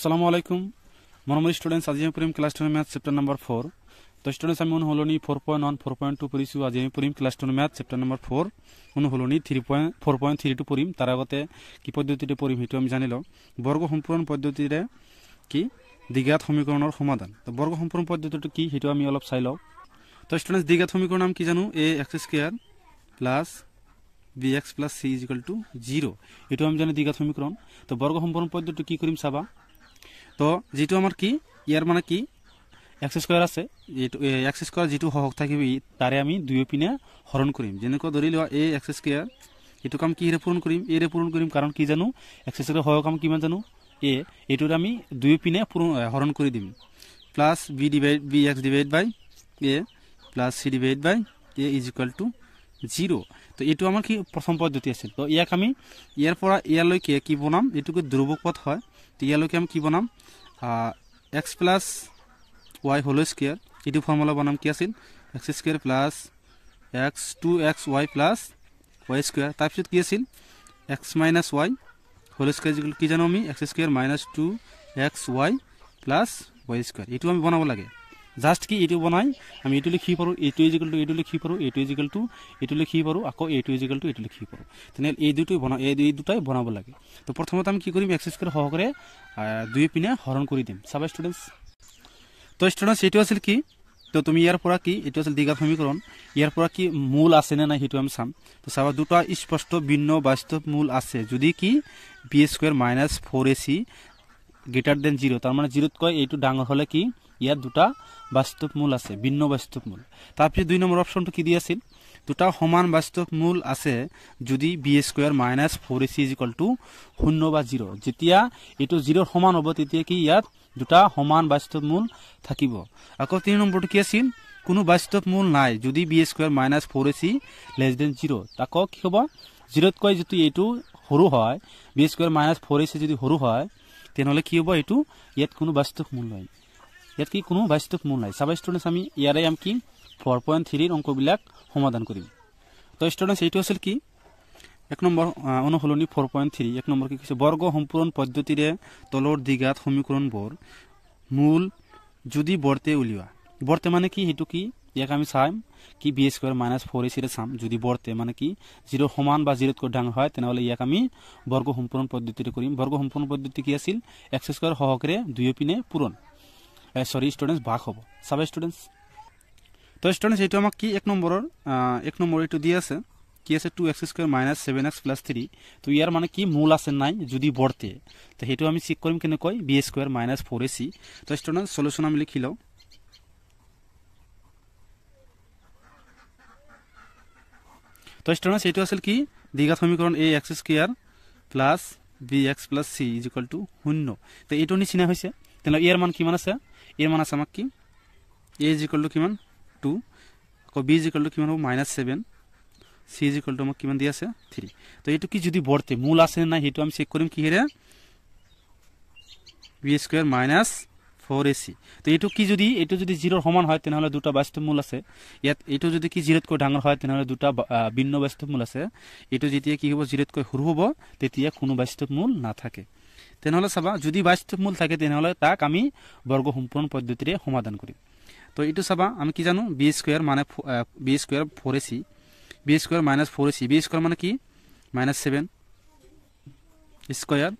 আসসালামু আলাইকুম মনমরি স্টুডেন্টস আজি আমি পড়িম ক্লাস 10 ম্যাথ চ্যাপ্টার নাম্বার 4 তো স্টুডেন্টস আমি মন হলোনি 4.1 4.2 পড়িছো আজি আমি পড়িম ক্লাস 10 ম্যাথ চ্যাপ্টার নাম্বার 4 মন হলোনি 4.32 পড়িম তার আগতে কি পদ্ধতিতে পড়িম হেতু আমি জানিলো বর্গ সম্পূরণ পদ্ধতিতে কি দ্বিঘাত সমীকরণের সমাধান তো বর্গ সম্পূরণ পদ্ধতিটো কি হেতু আমি অলপ চাই লও তো স্টুডেন্টস দ্বিঘাত সমীকরণ নাম কি জানো ax² plus bx plus c is equal to 0 এটো আমি জানি দ্বিঘাত সমীকরণ তো বর্গ সম্পূরণ পদ্ধতিটো কি করিম চাবা তো যেটো আমার কি ইয়ার মানে কি x² আছে এটো x² যেটো হক থাকিবি তারে আমি দুই পিনে হরণ করিম যেনেকৈ ধৰি লওয়া ax² এটো কাম কি রে পূরণ করিম a রে পূরণ করিম কারণ কি জানো x² হক কাম কিমান জানো a এটোর আমি দুই পিনে হরণ কৰি দিম plus bx divided by a plus c divided by a is equal to 0 তো এটো আমার কি প্রথম পদ্ধতি আছে তো ইয়াক আমি ইয়ার পরা ইয়ালৈকে কি বনাম এটুকু ধ্রুবক পদ হয় তো ইয়ালৈকে আমি কি বনাম x plus y whole square এটো ফর্মুলা বনাম কি আছিল x square plus x 2xy plus y square তারপর কি আছিল x minus y whole square কি জানো আমি x square minus 2xy plus y square এটো আমি বনাব লাগে জাস্ট কি এটো বনাই আমি এটো লিখি পারো এটো ইজ ইকুয়াল টু এটো লিখি পারো এটো ইজ ইকুয়াল টু এটো লিখি পারো আকো এটো ইজ ইকুয়াল টু এটো লিখি পারো তেনে এই দুটাই বনাব লাগে তো প্রথমত আমি কি করিম x স্কয়ার সহকারে দুই পিনে হরণ কৰি দিম সাবা স্টুডেন্টস তো স্টুডেন্টস এটো আছিল কি তো তুমি ইয়ার পরা কি এটো আছিল দ্বিঘাত সমীকরণ ইয়ার পরা কি মূল আছে না নাই হেতু আমি চাম তো সাবা দুটা স্পষ্ট ভিন্ন বাস্তব মূল আছে যদি কি b² - 4ac গ্রেটার দেন 0 তার মানে 0 ত কয় এইটো ডাঙৰ হলে কি ইয়ার দুটা বাস্তব মূল আছে ভিন্ন বাস্তব মূল তারপর দুই নম্বর অপশনটো কি দিয়াছিল দুটা সমান বাস্তব মূল আছে যদি b² - 4ac = 0 বা 0 যেতিয়া এটো 0 সমান হ'ব তেতিয়া কি ইয়াত দুটা সমান বাস্তব মূল থাকিব আকৌ তিন নম্বৰটো কি আছিল কোনো বাস্তব মূল নাই যদি b² - 4ac <= 0 তাকো কি হ'ব 0 ত কয় যদি এটো সৰু হয় b² - 4ac যদি সৰু হয় তেনহলে কি হ'ব এটো ইয়াত কোনো বাস্তব মূল নাই ইয়াত কি কোনো বাস্তব মূল নাই সাবা স্টুডেন্টস আমি ইয়াৰে আম কি 4.3 এৰ অঙ্কবিলাক সমাধান কৰিম তো স্টুডেন্টস এইটো আছিল কি এক নম্বৰ অনুসলনি 4.3 এক নম্বৰ কি কৈছে বৰ্গ সম্পূৰণ পদ্ধতিৰে তলৰ দ্বিঘাত সমীকৰণবোৰ মূল যদি বৰ্তে উলিওয়া বৰ্তে মানে কি হেতু কি ইয়াক আমি চাম কি b² - 4ac ৰে চাম যদি বৰ্তে মানে কি 0 সমান বা 0 তকৈ ডাঙৰ হয় তেনহলে ইয়াক আমি বৰ্গ সম্পূৰণ পদ্ধতিৰে কৰিম বৰ্গ সম্পূৰণ পদ্ধতি কি আছিল x² সহকাৰে দুই পিনে পূৰণ সরি স্টুডেন্টস ভাগ হবো সাবা স্টুডেন্টস তো স্টুডেন্টস এটো আমাক কি এক নম্বৰ এটো দি আছে কি আছে 2x² - 7x + 3 তো ইয়ার মানে কি মূল আছে নাই যদি বর্তে তো হেতু আমি চেক কৰিম কেনে কয় b² - 4ac তো স্টুডেন্টস সলিউশন আমি লিখি লও তো স্টুডেন্টস এটো আছিল কি দ্বিঘাত সমীকরণ ax² + bx + c = 0 তো এটো নিচিনা হৈছে তেনে ইয়ার মান কিমান আছে এর মান আছে আমাক কি a = কিমান 2 আকৌ b = কিমান হ'ব -7 c = আমাক কিমান দি আছে 3 তো এটো কি যদি বর্তে মূল আছে না হেতু আমি চেক কৰিম কি হেৰে b² - 4ac তো এটো যদি 0 সমান হয় তেনহলে দুটা বাস্তব মূল আছে ইয়াত এটো যদি কি 0 তকৈ ডাঙৰ হয় তেনহলে দুটা ভিন্ন বাস্তব মূল আছে এটো যেতিয়া কি হ'ব 0 তকৈ সৰু হ'ব তেতিয়া কোনো বাস্তব মূল না থাকে তেনহলে চাবা যদি বাস্তব মূল থাকে তেনহলে তাক আমি বর্গ সম্পূরণ পদ্ধতিৰে সমাধান কৰিম তো এটো চাবা আমি কি জানো b² মানে b² 4ac b² - 4ac b² মানে কি -7 স্কয়ার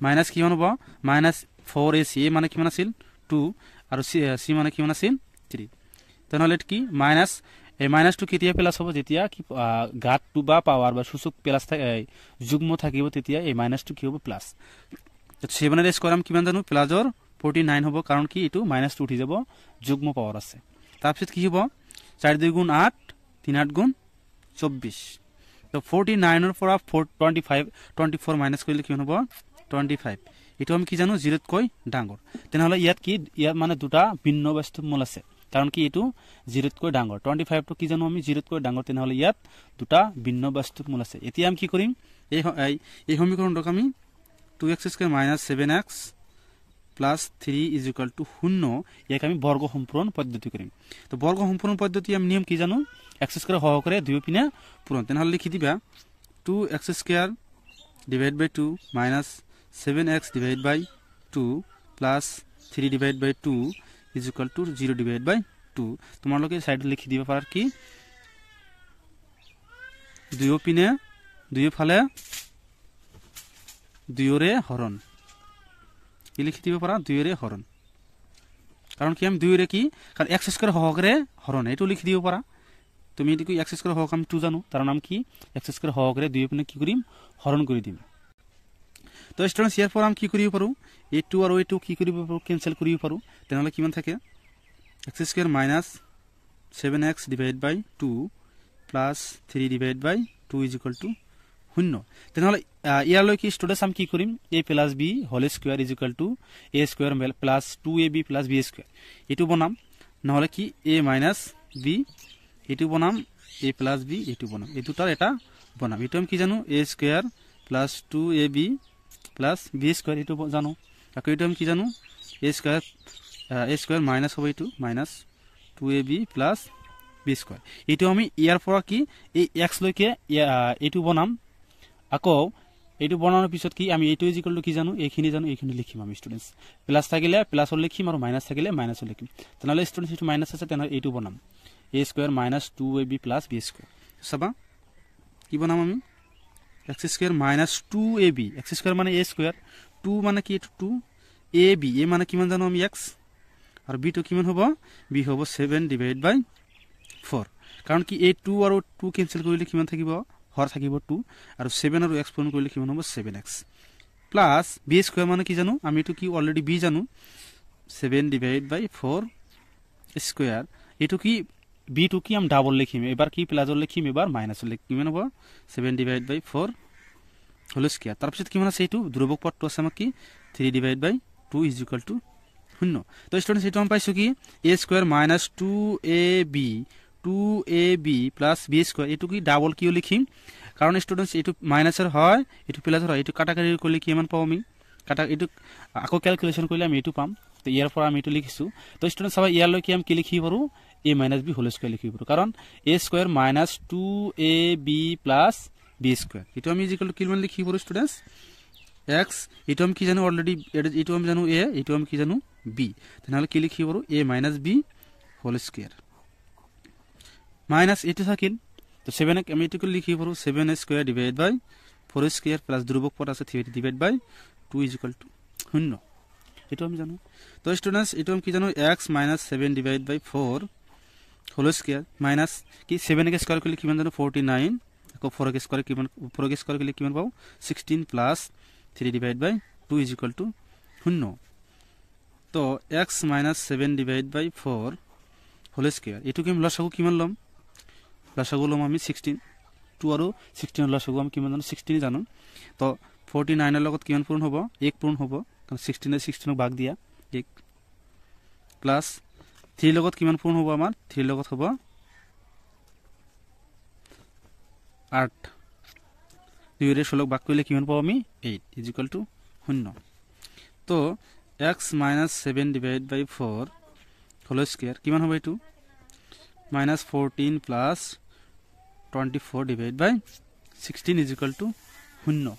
মাইনাস কি হ'ব -4ac মানে কিমান আছিল 2 আৰু c মানে কিমান আছিল 3 তেনহলে কি মাইনাস এই মাইনাসটো কেতিয়া প্লাস হ'ব যেতিয়া কি ঘাত 2 বা পাওয়ার বা সূচক প্লাস থাকে যুগ্ম থাকিব তেতিয়া এই মাইনাসটো কি হ'ব প্লাস 7 এর স্কয়ার আমি কিমান জানো প্লাসৰ 49 হ'ব কাৰণ কি এটো মাইনাস উঠি যাব যুগ্ম পাওয়াৰ আছে তাৰপিছত কি হ'ব 4 2 গুণ 8 3 8 গুণ 24 তো 49 এর পৰা 24 মাইনাস কৰিলে কি হ'ব 25 এটো আমি কি জানো 0 তকৈ ডাঙৰ তেনহলে ইয়াত কি ইয়াত মানে দুটা ভিন্ন বাস্তব মূল আছে কাৰণ কি এটো 0 তকৈ ডাঙৰ 25 টো কি জানো আমি 0 তকৈ ডাঙৰ তেনহলে ইয়াত দুটা ভিন্ন বাস্তব মূল আছে এতিয়া আমি কি কৰিম এই সমীকৰণটোক আমি 2x² - 7x + 3 = 0 ইয়াক আমি বৰ্গ সম্পূৰণ পদ্ধতি কৰিম তো বর্গ সম্পূরণ পদ্ধতি আমি নিয়ম কি জানো x² সহকারে দুই পিনে পূরণ তেনহলে লিখি দিবা 2x² / 2 - 7x / 2 plus 3 divide by 2 is equal to 0 divide by 2 তোমালোকে সাইডে লিখি দিব পারার কি দুইও পিনে দুইও ফালে দুইরে হরণ কি লিখি দিব পারা দুইরে হরণ কারণ কি আমি দুইরে কি কারণ x স্কয়ার হহগরে হরণ এটু লিখি দিব পারা তুমি এটি কি x স্কয়ার হহগ আমি 2 জানো তার নাম কি x স্কয়ার হহগরে দুই পিনে কি করিম হরণ করে দিম তো স্টুডেন্টস ইয়ার পর আমি কি করিব পারো a2 আর a2 কি করিব পারো ক্যান্সেল করিব পারো তাহলে কিমান থাকে x square minus 7x divide by 2 plus 3 divide by 2 is equal to 0 তাহলে ইয়ার লয় কি স্টুডেন্টস আমি কি করিম a plus b whole square is equal to a square plus 2ab plus b square এটু বনাম নহলে কি a মাইনাস b এটু বনাম a প্লাস b এটু বনাম এই দুটার এটা বনাম এটু আমি কি জানো a square plus 2ab plus b square এটু জানো আর এটু আমি কি জানো a স্কয়ার মাইনাস হবে এটু minus 2ab plus b square এটু আমি ইয়ার পর কি এই x লইকে এটু বনাম আকো এটু বনানোর পিছত কি আমি এটু ইজ ইকুয়াল টু কি জানো এইখিনি জানো এইখিনি লিখিম আমি স্টুডেন্টস প্লাস থাকিলে প্লাস হল লিখিম আর মাইনাস থাকিলে মাইনাস হল লিখিম তাহলে স্টুডেন্টস এটু মাইনাস আছে তাহলে এটু বনাম a square minus 2ab plus b square সবা কি বনাম আমি x square minus 2ab x square মানে a স্কয়ার 2 মানে কি এটু 2 ab a মানে কি মান জানো আমি x আর b তো কি মান হবে b হবে 7 ডিভাইড বাই 4 কারণ কি a2 আর 2 ক্যান্সেল কৰিলে কিমান থাকিব হৰ থাকিব 2 আৰ 7 আৰ x পূৰণ কৰিলে কিমান হবে 7x প্লাস b স্কয়ার মানে কি জানো আমি এটু কি অলরেডি b জানো 7 ডিভাইড বাই 4 স্কয়ার এটু কি b2 কি আমি ডাবল লিখিম এবার কি প্লাস লিখিম এবার মাইনাস লিখিম কিমান হবে 7 ডিভাইড বাই 4 হোল স্কয়ার তার পিছত কিমান আছে এটু ধ্রুবক পদটো আছে আমাক কি 3 divide by 2 is equal to 0 তো স্টুডেন্টস এটু আমি পাইছো কি a square minus 2ab plus b square এটু কি ডাবল কিও লিখিম কারণ স্টুডেন্টস এটু মাইনাসের হয় এটু প্লাসের হয় এটু কাটাকাটি করলে কি মান পাও আমি কাটা এটু আকো ক্যালকুলেশন করলে আমি এটু পাম তো ইয়ার পর আমি এটু লিখিছো তো স্টুডেন্টস সবাই ইয়ার লই কি আমি কি লিখি পারো a minus b whole square লিখি পারো কারণ a square minus 2ab plus b square এটু আমি ইজ ইকুয়াল টু কি মান লিখি পারো স্টুডেন্টস x এটু আমি কি জানো অলরেডি এটু আমি জানো a এটু আমি কি জানো b তাহলে কি লিখি পারো a minus b whole square minus এটু থাকিল তো 7 আমি এটুকু লিখি পারো 7 square divide by 4 square plus ধ্রুবক পদ আছে 3 divide by 2 is equal to 0 এটু আমি জানো তো স্টুডেন্টস এটু আমি কি জানো x minus 7 divide by 4 whole square minus কি 7 কে স্কয়ার করলে কিমান জানো 49 আকো 4 কে স্কয়ার কিমান 4 কে স্কয়ার করলে কিমান পাও 16 plus 3 divide by 2 is equal to 0 তো x minus 7 divide by 4 whole square এটু কি লসাগু কিমান লম লসাগু লম আমি 16 2 আর 16 লসাগু আমি কিমান জানো 16 জানো তো 49 এর লগত কিমান পূরণ হবে 1 পূরণ হবে কারণ 16 এর 16 ভাগ দিয়া 1 প্লাস 3 লগত কিমান পূরণ হবে আমার 3 লগত হবে 8 2 এর 16 ভাগ করলে কিমান পাবো আমি 8 ইজ ইকুয়াল টু 0 তো x minus 7 divide by 4 whole square কিমান হবে এটু minus 14 plus 24 divide by 16 is equal to 0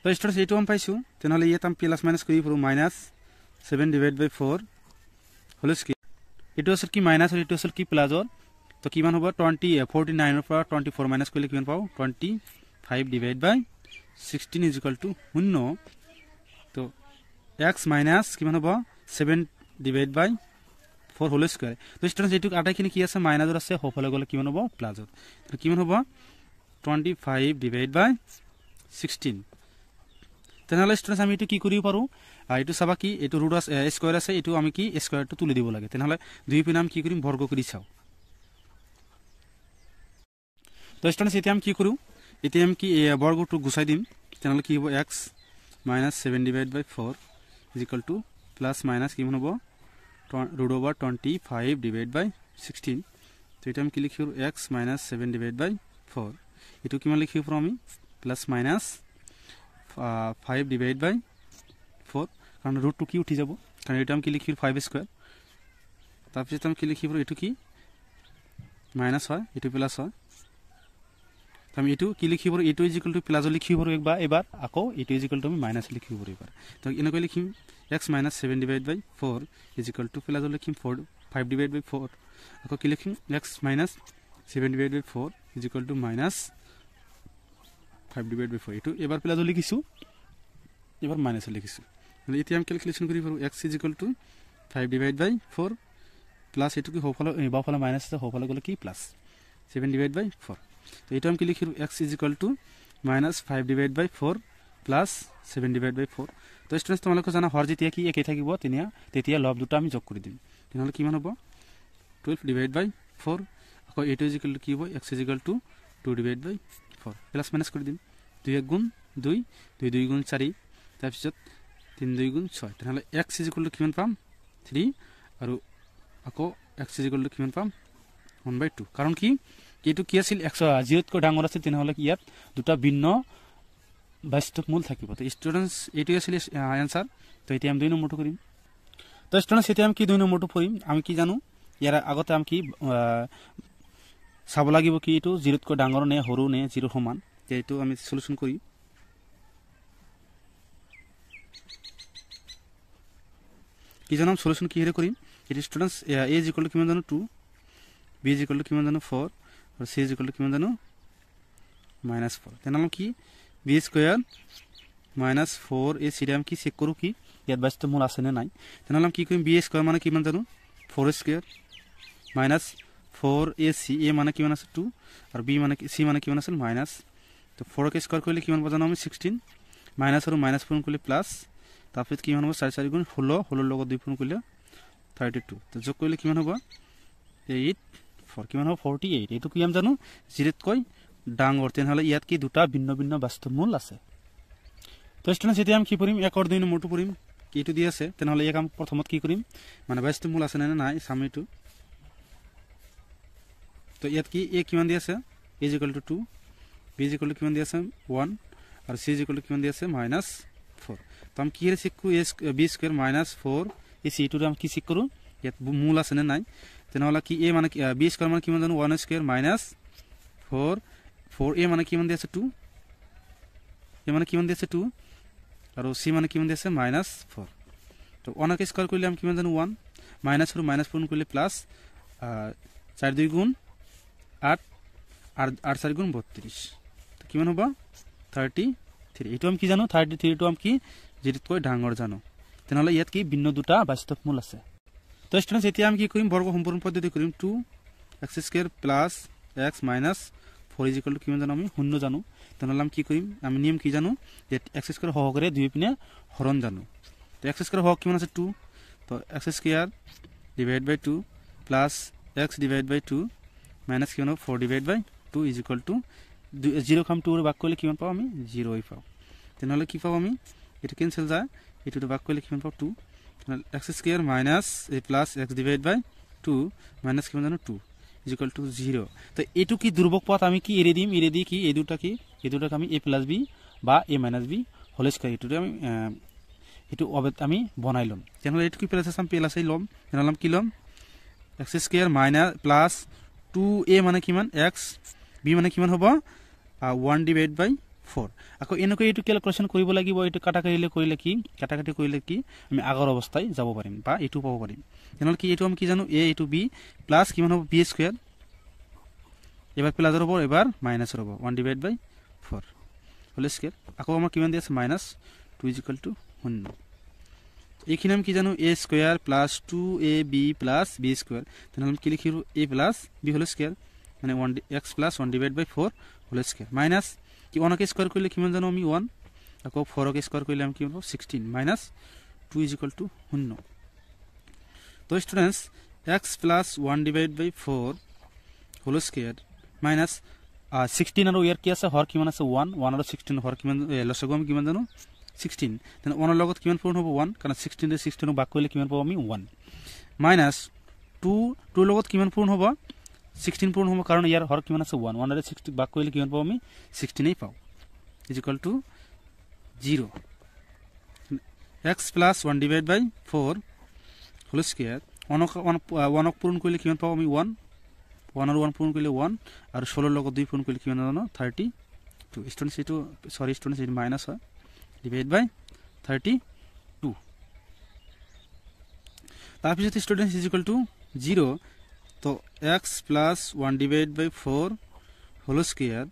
তো স্টুডেন্টস এটু আমি পাইছো তাহলে এটা আমি প্লাস মাইনাস করি পুরো minus 7 divide by 4 whole square এটু আসল কি মাইনাস আর এটু আসল কি প্লাস আর তো কিমান হবে 49 এর পর 24 মাইনাস করলে কিমান পাও 25 divide by 16 is equal to 0 তো x মাইনাস কিমান হবে 7 ডিভাইড বাই 4 হোল স্কয়ার তো স্টুডেন্টস এটু আটাইখিনি কি আছে মাইনাসৰ আছে হফলে গলে কিমান হ'ব প্লাসৰ তো কিমান হ'ব 25 ডিভাইড বাই 16 তাহলে স্টুডেন্টস আমি এটু কি করিব পারো এটু সাবা কি এটু রুট স্কয়ার আছে এটু আমি কি স্কয়ারটো তুলি দিব লাগে তাহলে দুই পিনে আমি কি করিম বর্গ কৰি চাও তো স্টুডেন্টস এতে আমি কি করু এতে আমি কি বর্গটো গুছাই দিম তাহলে কি হ'ব x minus 7 divide by 4 is equal to plus minus কিমান হ'ব root over 25 divided by 16 তো এটা আমি কি লিখিব x minus 7 divided by 4 এটু কিমান লিখিব পাৰো আমি প্লাস মাইনাস 5 divided by 4 কারণ root 2 কি উঠি যাব কারণ এটা আমি কি লিখিব 5 স্কয়ার তারপর আমি কি লিখিব এটু কি মাইনাস হয় এটু প্লাস হয় আমি এইটো কি লিখিব পাৰোঁ এইটো ইজ ইকুৱেল টু প্লাছ লিখিব পাৰোঁ এবাৰ আকৌ এইটো ইজ ইকুৱেল টু আমি মাইনাছ লিখিব পাৰোঁ এবাৰ তো এনেকৈ লিখিম x minus 7 divide by 4 is equal to plus লিখিম 5 ডিভাইড বাই 4 আকৌ কি লিখিম x minus 7 divide by 4 is equal to minus 5 divide by 4 এইটো এবাৰ প্লাছ লিখিছোঁ এবাৰ মাইনাছ লিখিছোঁ এতিয়া আমি ক্যালকুলেশন কৰিব পাৰোঁ x is equal to 5 divide by 4 plus এইটো কি হফালে বাফালে মাইনাছ আছে হফালে গ'লে কি প্লাছ 7 ডিভাইড বাই 4 তো এটা আমি কি লিখিলোঁ x is equal to minus 5 divide by 4 plus 7 divide by 4 তো স্টুডেন্টস তোমালোকে জানা হৰ যেতিয়া কি একে থাকিব তেতিয়া লব দুটা আমি যোগ কৰি দিম তেনেহলে কিমান হ'ব 12 ডিভাইড বাই 4 আকৌ এইটো ইজ ইকুৱেল টু কি হ'ব x is equal to 2 divide by 4 plus minus কৰি দিম 2 1 গুণ 2 2 2 গুণ 4 তাৰপিছত 3 2 গুণ 6 তেনেহলে x ইজ ইকুৱেল টু কিমান পাম 3 আৰু আকৌ x ইজ ইকুৱেল টু কিমান পাম 1/2 কাৰণ কি এইটো কি আছিল 0 তকৈ ডাঙৰ আছে তেনেহলে কি ইয়াত দুটা ভিন্ন বাস্তৱ মূল থাকিব তো স্টুডেন্টস এইটো আছিল आंसर তো এতিয়া আমি 2 নম্বৰটো কৰিম তো স্টুডেন্টস এতিয়া আমি কি 2 নম্বৰটো কৰিম আমি কি জানো ইয়াৰ আগতে আমি কি চাব লাগিব কি এইটো 0 তকৈ ডাঙৰ নে সৰু নে 0 সমান এইটো আমি সলিউশন কৰিম কি জানো সলিউশন কি হেৰে কৰিম it students a is equal two কিমান জানো 2 b ইজ ইকুৱেল টু কিমান জানো 4 আৰু c ইজ ইকুৱেল টু কিমান জানো -4 তেনেহলে কি b স্কয়াৰ -4 এ সিৰাম কি চেক কৰো কি ইয়াত বাস্তৱ মূল আছে নে নাই তেনেহলে কি কৰিম b স্কয়াৰ মানে কিমান জানো 4 স্কয়াৰ -4 a c a মানে কিমান আছে 2 আৰু b মানে c মানে কিমান আছে মাইনাস তো 4 কে স্কয়ার কৰিলে কিমান পাজানো আমি 16 মাইনাস আৰু মাইনাস পূৰণ কৰিলে প্লাস তাৰপিছত কিমান হ'ব 4 4 গুণ 16 16 লগত 2 পূৰণ কৰিলে 32 তো যোগ কৰিলে কিমান হ'ব 8 4 কিমান হ'ব 48 এইটো কি আমি জানো 0 তকৈ ডাঙৰ তেনেহলে ইয়াত কি দুটা ভিন্ন ভিন্ন বাস্তৱ মূল আছে তো স্টুডেন্টস এতিয়া আমি কি কৰিম 1 আৰু 2 নম্বৰটো কৰিম কিটো দি আছে তেনেহলে এক আমি প্ৰথমত কি কৰিম মানে বাস্তৱ মূল আছে নে নাই সাময়টো তো ইয়াত কি a কিমান দি আছে a = 2 b = কিমান দি আছে 1 আৰু c = কিমান দি আছে -4 তো আমি কি ৰে চেক কৰো b স্কয়াৰ -4 এই c টো আমি কি চেক কৰো ইয়াত মূল আছে নে নাই তেনেহলে কি a মানে b স্কয়ার মানে কিমান জানো 1 স্কয়ার -4 4a মানে কিমান দি আছে 2 a মানে কিমান দি আছে 2 আৰু c মানে কিমান দি আছে -4 তো 1 কে স্কয়াৰ কৰিলে আমি কিমান জানো 1 মাইনাস আৰু মাইনাস পূৰণ কৰিলে প্লাস 4 2 গুণ 8 8 4 গুণ 32 তো কিমান হ'ব 33 এটো আমি কি জানো 33 টো আমি কি যেতকৈ ডাঙৰ জানো তেনেহলে ইয়াত কি ভিন্ন দুটা বাস্তৱ মূল আছে তো স্টুডেন্টস এতিয়া আমি কি কৰিম বৰ্গ সম্পূৰ্ণ পদ্ধতি কৰিম 2x² + x - 4 = কিমান জানো আমি 0 জানো তেনেহলে আমি কি কৰিম আমি নিয়ম কি জানো যে x² সহকাৰে দুই পিনে হৰণ জানো তো x² সহগ কিমান আছে 2 তো x² / 2 + x / 2 মাইনাস কিমান 4 / 2 = 0 খাম 2 ৰ ভাগ কৰিলে কিমান পাও আমি 0 ই পাও তেনেহলে কি পাও আমি এটো ক্যান্সেল যায় এটো ভাগ কৰিলে কিমান পাও 2 তেনেহলে x² - a + x / 2 মাইনাস কিমান জানো 2 = 0 তো এটু কি দুর্বক পথ আমি কি এরে দি কি এই দুটা আমি a + b বা a - b হোল স্কয়ার এটু আমি এটু অবেত আমি বনাইলাম তেনেহলে এটু কি প্লাস আছে আমি প্লাস আই লম তেনেহলে কি লম x² + 2a মানে কিমান x b মানে কিমান হ'ব 1 / 4 আকৌ এনেকৈ এটু ক্যালকুলেশন কৰিব লাগিব এটু কাটাকাটি কৰিলে কি আমি আগৰ অৱস্থায় যাব পাৰিম বা এটু পাব পাৰিম তেনেহলে কি এটু আমি কি জানো a * b প্লাস কিমান হ'ব b স্কয়ার এবাৰ প্লাসৰ হ'ব এবাৰ মাইনাসৰ হ'ব 1 / 4 হোল স্কয়াৰ আকৌ আমাৰ কিমান দি আছে -2 = 0 এইখিনি আমি কি জানো a square + 2ab + b square তেনেহলে কি লিখিৰো a + b হোল স্কয়ার মানে 1x + 1 / 4 হোল স্কয়ার মাইনাস কি 1 কে স্কয়ার কৰিলে কিমান জানো আমি 1 আকৌ 4 কে স্কয়াৰ কৰিলে আমি কি পাবো 16 - 2 = 0 তো students x + 1 / 4 whole square minus 16 আৰু ইয়াৰ কি আছে হৰ কিমান আছে 1 1 আৰু 16 হৰ কিমান লসগু আমি কিমান জানো 16 তেনে 1 ৰ লগত কিমান পূৰণ হ'ব 1 কাৰণ 16 ৰে 16 ভাগ কৰিলে কিমান পাব আমি 1 মাইনাস 2 2 লগত কিমান পূৰণ হ'ব 16 পূৰণ হ'ব কাৰণ ইয়াৰ হৰ কিমান আছে 1 1 ৰে 60 ভাগ কৰিলে কিমান পাব আমি 16 এই পাও = 0 x + 1 / 4 হোল স্কয়ার 1 পূৰণ কৰিলে কিমান পাও আমি 1 1 আৰু 1 পূৰণ কৰিলে 1 আৰু 16 লগত 2 পূৰণ কৰিলে কিমান জানো 32 স্টুডেন্টস এটো সৰি স্টুডেন্টস এটো মাইনাস হয় ডিভাইড বাই 32 তাৰপিছত স্টুডেন্টস ইজ ইকুয়াল টু 0 তো x plus 1 divide by 4 whole square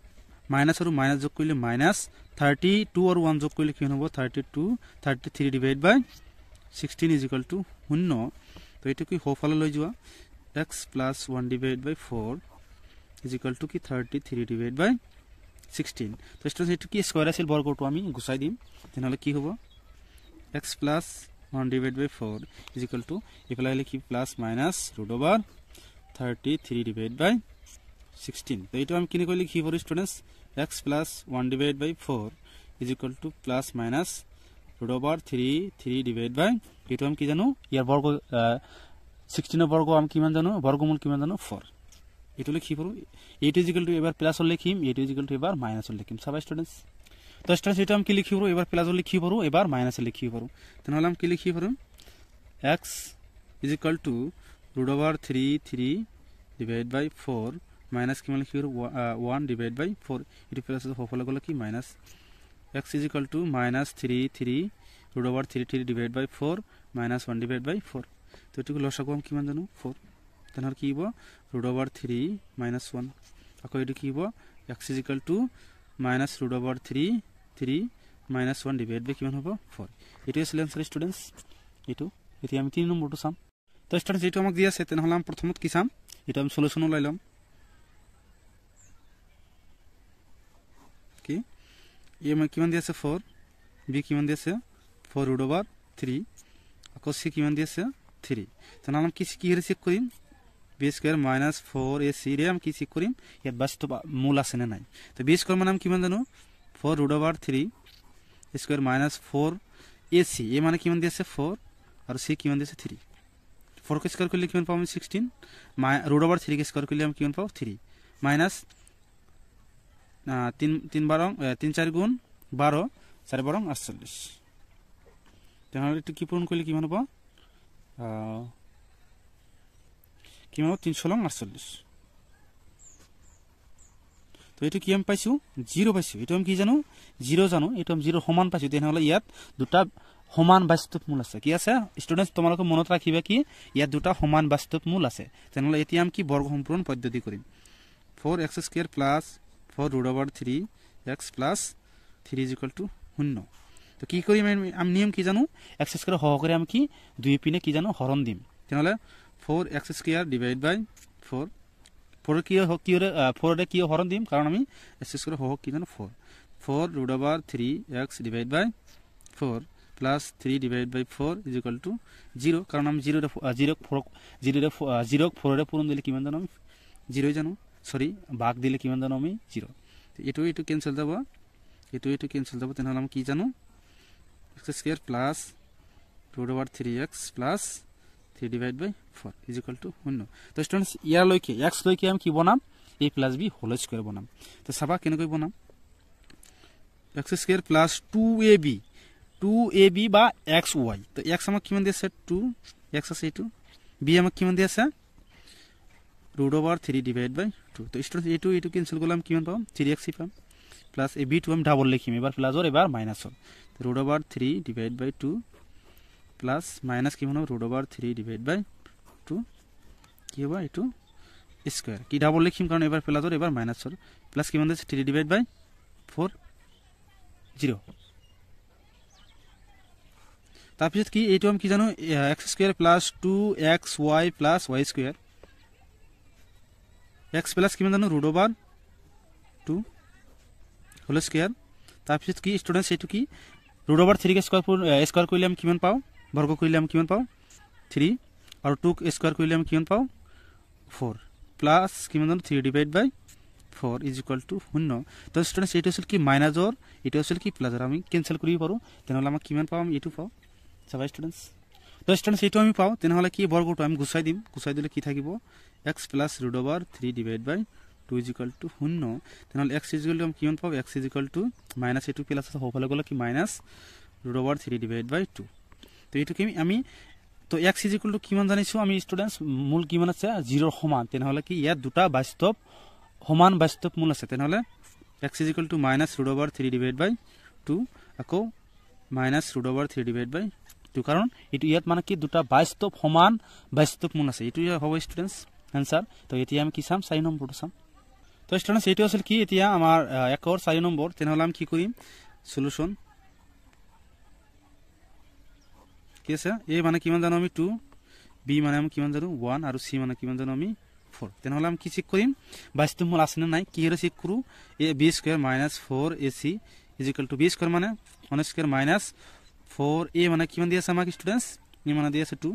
minus আৰু মাইনাস যোগ কৰিলে মাইনাস 32 আৰু 1 যোগ কৰিলে কি হ'ব 32 33 divide by 16 is equal to 0 তো এটো কি হোফালে লৈ যোৱা x plus 1 divided by 4 is equal to ki 33 divided by 16 তো স্টুডেন্টস এটো কি স্কয়ার আছিল বর্গটো আমি গুছাই দিম তেনহলে কি হ'ব x plus 1 divided by 4 is equal to ইফালে হলে কি plus minus root over 33 divided by 16 তো এটো আমি কিনে কইলে কি হ'ব students x plus 1 divided by 4 is equal to plus minus root over 3 divided by এটো আমি কি জানো ইয়ার বর্গ 16 বর্গ আমি কিমান জানো বর্গমূল কিমান জানো 4 এটো লিখি পড়ো a2 ইকুয়াল টু এবার প্লাস লিখিম a2 ইকুয়াল টু এবার মাইনাস লিখিম সবাই স্টুডেন্টস তো স্টুডেন্টস এটা আমি কি লিখি পড়ো এবার প্লাস লিখি পড়ো এবার মাইনাস লিখি পড়ো তাহলে আমি কি লিখি পড়ো x is equal to root over 3 divided by 4 minus কিমান লিখি পড়ো 1 divided by 4 এটি প্লাস হফলে গলে কি minus x is equal to minus 3 root over 3 divided by 4 minus 1 divided by 4 তো এটুকু লসাগু আমি কিমান জানো 4 তাহলে কি হ'ব root over 3 minus 1 আকৌ এটো কি হ'ব x is equal to minus root over 3 minus 1 divided by কিমান হ'ব 4 এটো আছে आंसर স্টুডেন্টস এটো এটি আমি 3 নম্বৰটো চাম তো স্টুডেন্টস এটো আমাক দিয়া আছে তেনহলে আমি প্ৰথমত কি চাম এটো আমি সলিউশন লৈ লম কি এ আমি কিমান দিয়া আছে 4 b কিমান দিয়া আছে 4 root over 3 আকৌ c কিমান দিয়া আছে 3 তাহলে আমরা কি রে চেক করিম b স্কয়ার মাইনাস 4ac রে আমি কি চেক করিম এর বাস্তব মূল আছে না নাই তো b স্কয়ার মানে আমি কিমান জানো 4 root over 3 square minus 4ac এ মানে কিমান দিয়েছে 4 আর c কিমান দিয়েছে 3 4 কে স্কয়ার করলে কিমান পাবো 16 root over 3 কে স্কয়ার করলে আমি কিমান পাবো 3 মাইনাস 3 4 গুণ 12 4 বরং 48 তাহলে একটু কি পূরণ করলে কিমান হবে কিমান 348 তো এটো কি আমি পাইছো 0 পাইছো এটো আমি কি জানো 0 জানো এটো আমি 0 সমান পাইছো তেনহলে ইয়াত দুটা সমান বাস্তব মূল আছে কি আছে স্টুডেন্টস তোমালোকে মনত ৰাখিবা কি ইয়াত দুটা সমান বাস্তব মূল আছে তেনহলে এতিয়া আমি কি বর্গ সম্পূরণ পদ্ধতি কৰিম 4x square plus 4 root over 3x plus 3 is equal to 0 তো কি করি আমি নিয়ম কি জানো x স্কয়ার সহকারে আমি কি দুই পিনে কি জানো হরণ দিম তেনহলে 4x স্কয়ার ডিভাইড বাই 4 4 কি কি 4 রে কি হরণ দিম কারণ আমি x স্কয়ার সহগ কি জানো 4 root over 3x divide by 4 plus 3 divided by 4 is equal to 0 কারণ আমি 0 রে পূরণ দিলে কিমান জানো আমি 0 জানো সরি ভাগ দিলে কিমান জানো আমি 0 তো এটো ক্যান্সেল যাব এটো ক্যান্সেল যাব তেনহলে আমি কি জানো x square plus root over 3x plus 3 divided by 4 is equal to 0 তো স্টুডেন্টস ইয়ার লইকে x লইকে আমি কি বনাম a plus b whole square বনাম তো সাবা কেন কই বনাম x স্কয়ার প্লাস 2ab বা xy তো x আমাক কিমান দিছে 2 x আছে এটো b আমাক কিমান দিছে root over 3 divided by 2 তো স্টুডেন্টস এটো ক্যান্সেল করলাম কিমান পাম 3x পাম প্লাস a b2 আমি ডাবল লিখিম এবার প্লাস আর এবার মাইনাস হবে root over 3 divided by 2 plus minus কিমান হবে root over 3 divided by 2 কি হবে এটো স্কয়ার কি ডাবল লিখিম কারণ এবার প্লাস আর এবার মাইনাস হবে প্লাস কিমান দিছে 3 divided by 4 0 তারপর কি এটো আমি কি জানো x square plus 2xy plus y square x plus কিমান জানো root over 2 হোল স্কয়ার তারপর কি স্টুডেন্টস এটো কি root over 3 কে স্কয়ার কইলে আমি কিমান পাও বর্গ কইলে আমি কিমান পাও 3 আর 2 কে স্কয়ার কইলে আমি কিমান পাও 4 প্লাস কিমান জানো 3 divide by 4 is equal to 0 তো স্টুডেন্টস এটো হল কি মাইনাস আর এটো হল কি প্লাস আর আমি ক্যান্সেল করি পারো তেনহলে আমি কিমান পাও আমি এটো পাও সবাই স্টুডেন্টস তো স্টুডেন্টস এটো আমি পাও তেনহলে কি বর্গটো আমি গুছাই দিম গুছাই দিলে কি থাকিব x plus root over 3 divided by 2 is equal to 0 তেনহলে x is equal to আমি কিমান পাও x is equal to minus a2 plus হফলে গলে কি minus root over 3 divided by 2 তো এটো কি আমি তো x ইকুয়াল টু কিমান জানিছো আমি স্টুডেন্টস মূল কিমান আছে 0 সমান তেনেহলে কি ইয়াত দুটা বাস্তৱ সমান বাস্তৱ মূল আছে তেনেহলে x equal to -√3 divide by 2 আকৌ -√3 ডিভাইড বাই 2 কাৰণ এটো ইয়াত মানে কি দুটা বাস্তৱ সমান বাস্তৱ মূল আছে এটো হ'ব স্টুডেন্টস आंसर তো এতিয়া আমি কি চাম 4 নম্বৰটো চাম তো স্টুডেন্টস এটো আছিল কি এতিয়া আমাৰ 1 और 4 নম্বৰ তেনেহলে আমি কি কৰিম সলিউশন কি আছে a মানে কিমান জানো আমি 2 b মানে আমি কিমান জানো 1 আৰু c মানে কিমান জানো আমি 4 তেনেহলে আমি কি চেক কৰিম বাস্তৱ মূল আছে না নাই কি হেৰে চেক কৰো a b square - 4ac = b square মানে 1 স্কয়ার - 4a মানে কিমান দি আছে আমাক স্টুডেন্টস ই মানে দি আছে 2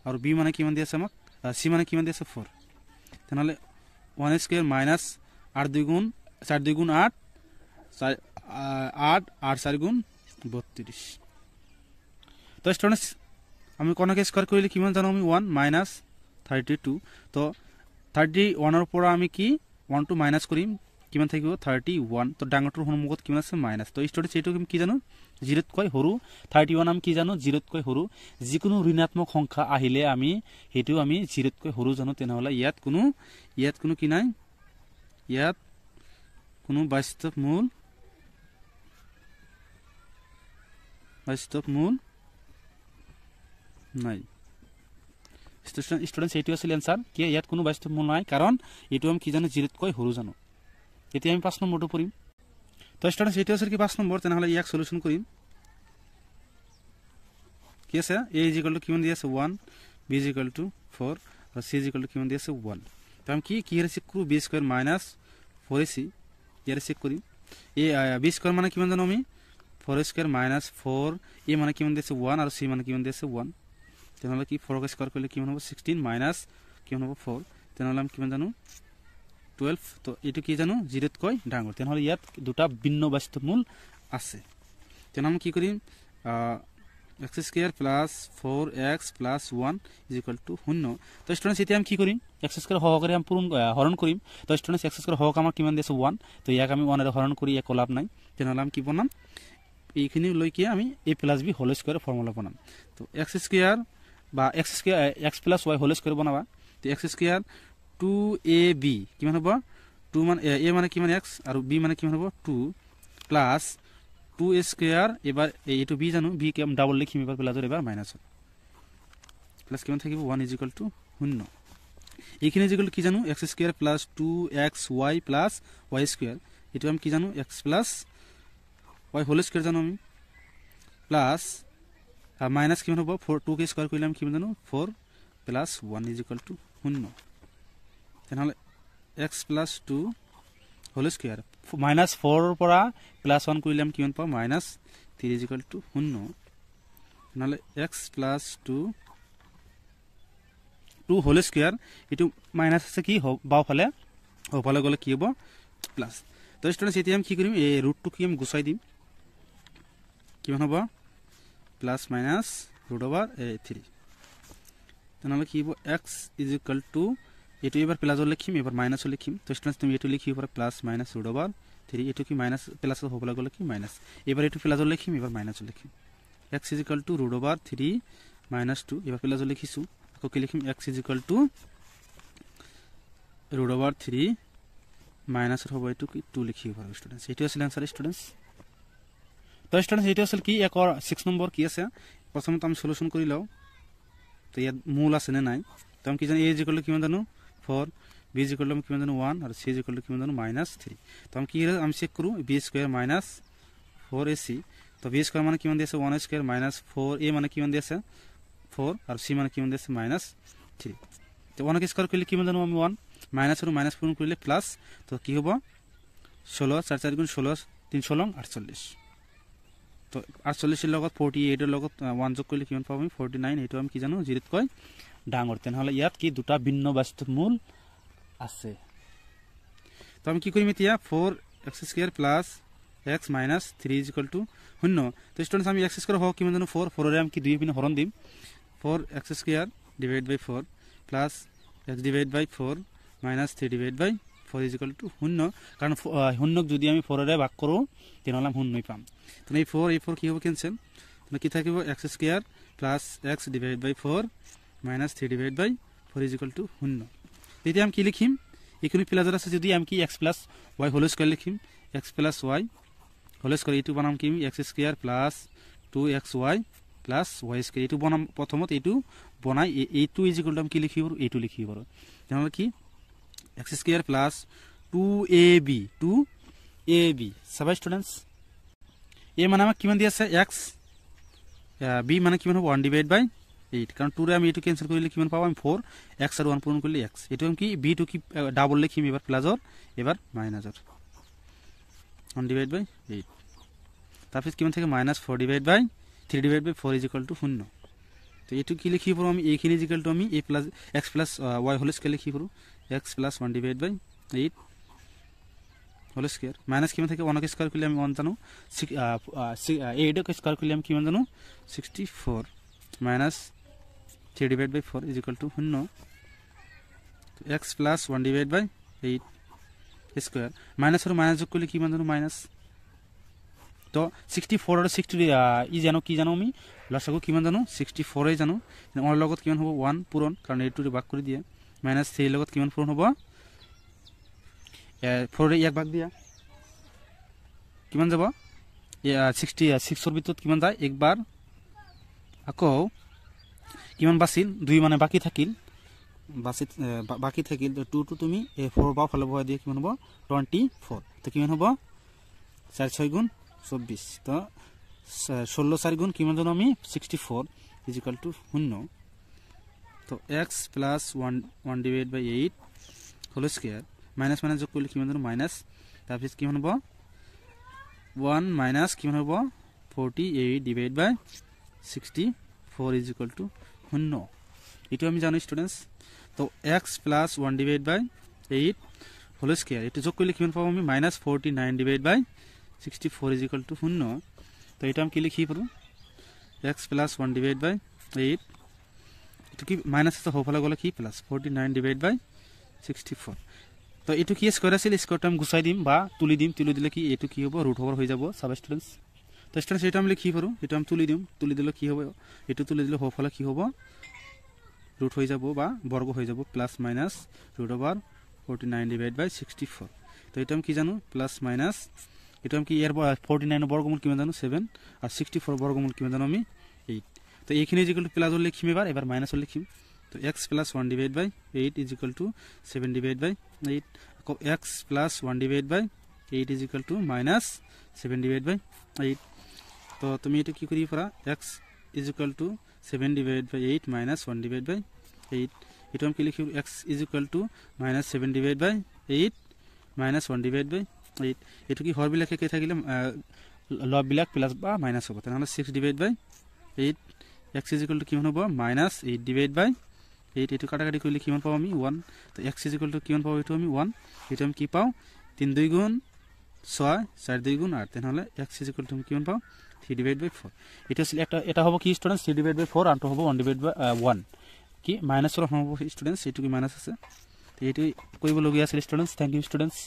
আৰু b মানে কিমান দি আছে আমাক c মানে কিমান দি আছে 4 তেনেহলে 1 স্কয়ার - 8 2 গুণ 4 2 গুণ 8 8 8 4 গুণ 32 তো স্টুডেন্টস আমি কোনকে স্কয়ার কৰিলে কিমান জানো আমি 1 - 32 তো 31 এৰ পৰা আমি কি 1 টু মাইনাস কৰিম কিমান থাকিব 31 তো ডাঙৰটোৰ সন্মুখত কিমান আছে মাইনাস তো স্টুডেন্টস এটো কি জানো 0 তকৈ সৰু 31 আমি কি জানো 0 তকৈ সৰু যিকোনো ঋণাত্মক সংখ্যা আহিলে আমি হেতু আমি 0 তকৈ সৰু জানো তেনেহলে ইয়াত কোনো কি নাই ইয়াত কোনো বাস্তৱ মূল নাই স্টুডেন্টস এটো আছিল आंसर কি ইয়াত কোনো বাস্তৱ মূল নাই কাৰণ এটো আমি কি জানো 0 তকৈ সৰু জানো এতিয়া আমি 5 নম্বৰটো পঢ়িম তো স্টুডেন্টস এটো আছিল কি 5 নম্বৰ তেনেহলে ইয়াক সলিউশন কৰিম কি আছে a = কিমান দি আছে 1 b = 4 আৰু c = কিমান দি আছে 1 তো আমি কি হেৰে চেক কৰো b স্কয়াৰ - 4ac ইয়াৰে চেক কৰিম a b স্কয়াৰ মানে কিমান জানো আমি 4 স্কয়াৰ - 4 a মানে কিমান দি আছে 1 আৰু c মানে কিমান দি আছে 1 তেনেহলে কি 4 স্কয়াৰ কৰিলে কিমান হ'ব 16 মাইনাস কিমান হ'ব 4 তেনেহলে আমি কিমান জানো 12 তো এটো কি জানো 0 তকৈ ডাঙৰ তেনেহলে ইয়াত দুটা ভিন্ন বাস্তৱ মূল আছে তেনে আমি কি কৰিম x² + 4x + 1 = 0 তো স্টুডেন্টস এতিয়া আমি কি কৰিম x² সহকাৰে আমি পূৰণ হৰণ কৰিম তো স্টুডেন্টস x² সহক আমাৰ কিমান দিছে 1 তো ইয়াক আমি 1 এৰে হৰণ কৰি এক লাভ নাই তেনেহলে আমি কি বনাম এইখিনি লৈ কি আমি a + b whole square formula বনাম তো x² বা x + y হোল স্কয়ার বনাবা তো x² 2ab কিমান হ'ব 2 মানে a মানে কিমান x আৰু b মানে কিমান হ'ব 2 প্লাস 2a স্কয়াৰ এবাৰ এইটো b জানো b কে আমি ডাবল লিখিম এবাৰ প্লাসৰ এবাৰ মাইনাস প্লাস কিমান থাকিব 1 = 0 এইখিনি ইকুয়াল কি জানো x² + 2xy + y² এটো আমি কি জানো x + y হোল স্কয়ার জানো আমি প্লাস মাইনাস কিমান হ'ব 4 2 কে স্কয়ার কৰিলে আমি কিমান জানো 4 + 1 = 0 তেনেহলে x + 2 হোল স্কয়ার -4 ৰ পৰা +1 কৰিলে আমি কিমান পাম -3 = 0 নহলে x + 2 হোল স্কয়ার এটো মাইনাস আছে কি বাওফালে ওফালে গলে কি হ'ব প্লাস তো স্টুডেন্টস এতিয়া আমি কি কৰিম এই √2 কি আমি গুছাই দিম কিমান হ'ব প্লাস মাইনাস √3 তেনেহলে কি হ'ব x = এটো এবাৰ প্লাসৰ লিখিম এবাৰ মাইনাসৰ লিখিম তো স্টুডেন্টস তুমি এটো লিখি এবাৰ প্লাস মাইনাস √3 এটো কি মাইনাস প্লাস হ'বলে গলে কি মাইনাস এবাৰ এটো প্লাসৰ লিখিম এবাৰ মাইনাসৰ লিখিম x = √3 - 2 এবাৰ প্লাসৰ লিখিছো আকৌ কি লিখিম x = √3 মাইনাসৰ হ'ব এটো কি 2 লিখিব পাৰো স্টুডেন্টস এটো আছিল आंसर স্টুডেন্টস তো স্টুডেন্টস এটো আছিল কি 6 নম্বৰ কি আছে প্ৰথমতে আমি সলিউশন কৰি লও তো ইয়াত মূল আছে না নাই তো আমি কি জানো a = কিমান জানো 4 b = কিমান জানো 1 আৰু c = কিমান জানো -3 তো আমি কি আমি চেক কৰো b² - 4ac তো b² মানে কিমান দিছে 1² - 4a মানে কিমান দিছে 4 আৰু c মানে কিমান দিছে -3 তো 1 স্কয়াৰ কৰিলে কিমান জানো আমি 1 মাইনাস আৰু মাইনাস পূৰণ কৰিলে প্লাস তো কি হ'ব 16 4 4 গুণ 16 3 16 48 তো 48 এর লগত 48 এর লগত 1 যোগ কৰিলে কিমান পাম আমি 49 এটো আমি কি জানো 0 তকৈ ডাঙৰ তেনেহলে ইয়াত কি দুটা ভিন্ন বাস্তৱ মূল আছে তো আমি কি কৰিম এতিয়া 4x² + x - 3 = 0 তো স্টুডেন্টস আমি x² হোক কিমান জানো 4 4 ৰে আমি কি দুই পিনে হৰণ দিম 4x² / 4 প্লাস x / 4 - 3 / 4 = 0 কাৰণ 0 যদি আমি 4 ৰে ভাগ কৰো তেনেহলে 0 পাম তো এই 4 কি হ'ব ক্যান্সেল তো কি থাকিব x² plus x divide by 4 minus 3 divide by 4 is equal to 0 এতিয়া আমি কি লিখিম এখানে প্লাস আছে যদি আমি কি x plus y whole square লিখিম x plus y whole square এটু বানাম কি x square plus 2xy plus y square এটু বানাম প্রথমত এটু বনাই a2 ইজ ইকুয়াল টু আমি কি লিখিব a2 লিখিব তাহলে কি x স্কয়ার প্লাস 2ab সবাই স্টুডেন্টস a মানে আমাক কিমান দি আছে x b মানে কিমান হবে 1 ডিভাইড বাই 8 কারণ 2 রে আমি এটু ক্যান্সেল করলে কিমান পাবো আমি 4 x আর 1 পূরণ করলে x এটু আমি কি b টু কি ডাবল লিখিম এবার প্লাস অর এবার মাইনাস অর 1 ডিভাইড বাই 8 তারপর কিমান থেকে minus 4 divide by 3 divide by 4 is equal to 0 তো এটু কি লিখিব আমি a খিনি ইজ ইকুয়াল টু আমি a plus x plus y whole square লিখিব x plus 1 divide by 8 whole square minus কিমান থেকে 1 স্কয়ার করলে আমি 1 জানো 8 স্কয়ার করলে আমি কিমান জানো 64 minus 3 divide by 4 is equal to 0 তো x plus 1 divide by 8 square minus আর মাইনাস যোগ করলে কিমান জানো মাইনাস তো 64 আর 60 ই জানো কি জানো আমি লসাগু কিমান জানো 64 এ জানো ওর লগত কিমান হবে 1 পূরণ কারণ এই 2 রে ভাগ করে দিয়া মাইনাস 3 লগত কিমান পূরণ হবে 4 রে 1 ভাগ দিয়া কিমান যাব 66 এর ভিতর কিমান যায় একবার আকো কিমান বাসিল 2 মানে বাকি থাকিল বাকি থাকিল 2 টু তুমি 4 বা ফলে বহাই দিয়ে কিমান হবে 24 তো কিমান হবে 4 6 গুণ 24 তো 16 4 গুণ কিমান জানো আমি 64 ইজ ইকুয়াল টু 0 তো x plus 1 divide by 8 whole square minus minus যোগ করলে কিমান জানো মাইনাস তারপর কিমান হবে 1 মাইনাস কিমান হবে 48 divide by 64 is equal to 0 এটু আমি জানো স্টুডেন্টস তো x plus 1 divide by 8 whole square এটু যোগ করলে কিমান পাবো আমি minus 49 divide by 64 is equal to 0 তো এটা আমি কি লিখি পারো x plus 1 divided by 8 এটা কি মাইনাস তো হোফলা গলে কি প্লাস 49 divided by 64 তো এটু কি স্কয়ার আছে স্কয়ারটা আমি গুছাই দিম বা তুলি দিলে কি এটু কি হবে রুট ওভার হয়ে যাব সব স্টুডেন্টস তো স্টুডেন্টস এটা আমি লিখি পারো এটা আমি তুলি দিলে কি হবে এটু তুলি দিলে হোফলা কি হবে রুট হয়ে যাব বা বর্গ হয়ে যাব plus minus root over 49 divided by 64 তো এটা আমি কি জানো প্লাস মাইনাস এটা আমি কি এর 49 বর্গমূল কিমান জানো 7 আর 64 বর্গমূল কিমান জানো আমি 8 তো এখানে ইজ ইকুয়াল টু প্লাস লিখিম এবার মাইনাস লিখিম তো x plus 1 divide by 8 is equal to 7 divide by 8 x plus 1 divide by 8 is equal to minus 7 divide by 8 তো তুমি এটা কি করি পারা x is equal to 7 divide by 8 minus 1 divide by 8 এটা আমি কি লিখি x is equal to minus 7 divide by 8 minus 1 divide by 8 এটু কি হর বিলাকে কে থাকিলে লব বিলাক প্লাস বা মাইনাস হবে তাহলে 6 divide by 8 x is equal to কিমান হবে মাইনাস 8 ডিভাইড বাই 8 এটু কাটাকাটি করলে কিমান পাবো আমি 1 তো x ইজ ইকুয়াল টু কিমান পাবো এটু আমি 1 এটা আমি কি পাও 3 2 গুণ 6 4 2 গুণ 8 তাহলে x ইজ ইকুয়াল টু কিমান পাও 3 ডিভাইড বাই 4 এটা এটা হবে কি স্টুডেন্টস 3 ডিভাইড বাই 4 আর তো হবে 1 ডিভাইড বাই 1 কি মাইনাস এর হবে স্টুডেন্টস এটু কি মাইনাস আছে তো এটু কইব লগিয়া আছে স্টুডেন্টস থ্যাংক ইউ স্টুডেন্টস